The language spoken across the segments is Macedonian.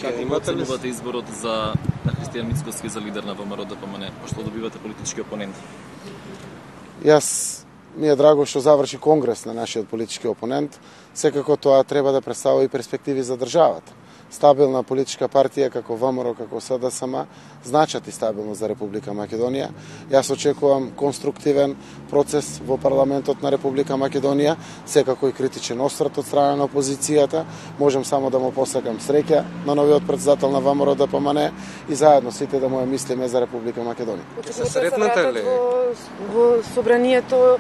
Како го оценувате изборот на Христијан Мицкоски за лидер на ВМРО-ДПМН, пошто добивате политички опоненти? Ми е драго што заврши конгрес на нашиот политички опонент. Секако тоа треба да представува и перспективи за државата. Стабилна политичка партија како ВМРО, како СДСМ, значат и стабилност за Република Македонија. Јас очекувам конструктивен процес во парламентот на Република Македонија, секако и критичен осврт од страна на опозицијата. Можем само да му посакам среќа на новиот председател на ВМРО-ДПМН и заедно сите да му мислиме за Република Македонија. Ќе се сретнете ли во собранието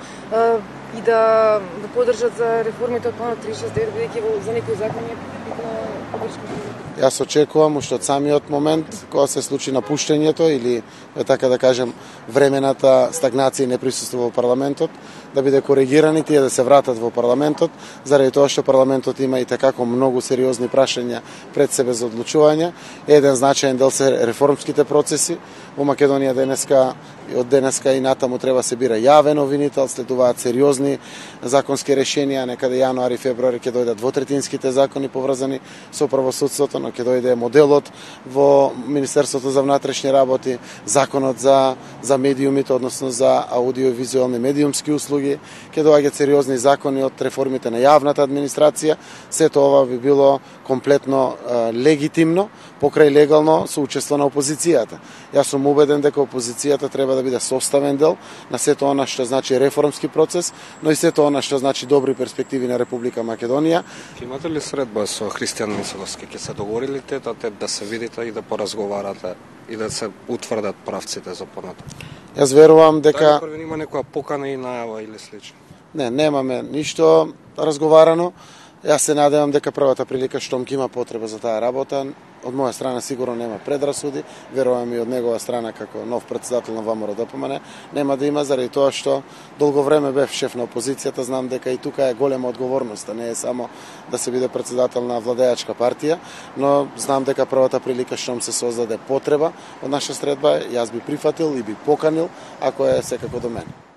и да поддржат за реформите од планот 369, бидејќи за некои закони е битна поддршка? Јас очекувам уште од самиот момент кога се случи напуштањето или така да кажем времената стагнација и неприсуство во парламентот, да биде коригирани тие да се вратат во парламентот, заради тоа што парламентот има и такако многу сериозни прашања пред себе за одлучување. Еден значаен дел се реформските процеси во Македонија од денеска и натаму треба се бира јавен обвинител, следуваат сериозни законски решенија, некаде јануари, февруари ќе дојдат двотретинските закони поврзани со правосудството, но ќе дојде моделот во Министерството за внатрешни работи, законот за медиумите, односно за аудиовизуелни медиумски услуги, ќе доаѓаат сериозни закони од реформите на јавната администрација. Сето ова би било комплетно легитимно, покрај легално со учество на опозицијата. Јас сум убеден дека опозицијата треба да биде составен дел на сето она што значи реформски процес, но и сето она што значи добри перспективи на Република Македонија. Ќе имате ли средба со Христијан Мицкоски? Ќе се договорили тет да се видите и да поразговарате и да се утврдат правците за понатаму? Јас верувам дека дали има некоја покана и најава или слично? Не, немаме ништо разговарано. Јас се надевам дека првата прилика штом ќе има потреба за таа работа, од моја страна сигурно нема предрасуди, верувам и од негова страна како нов председател на ВМРО-ДПМН нема да има, заради тоа што долго време бев шеф на опозицијата, знам дека и тука е голема одговорност, не е само да се биде председател на владеачка партија, но знам дека првата прилика штом се создаде потреба од наша средба, јас би прифатил и би поканил, ако е секако до мене.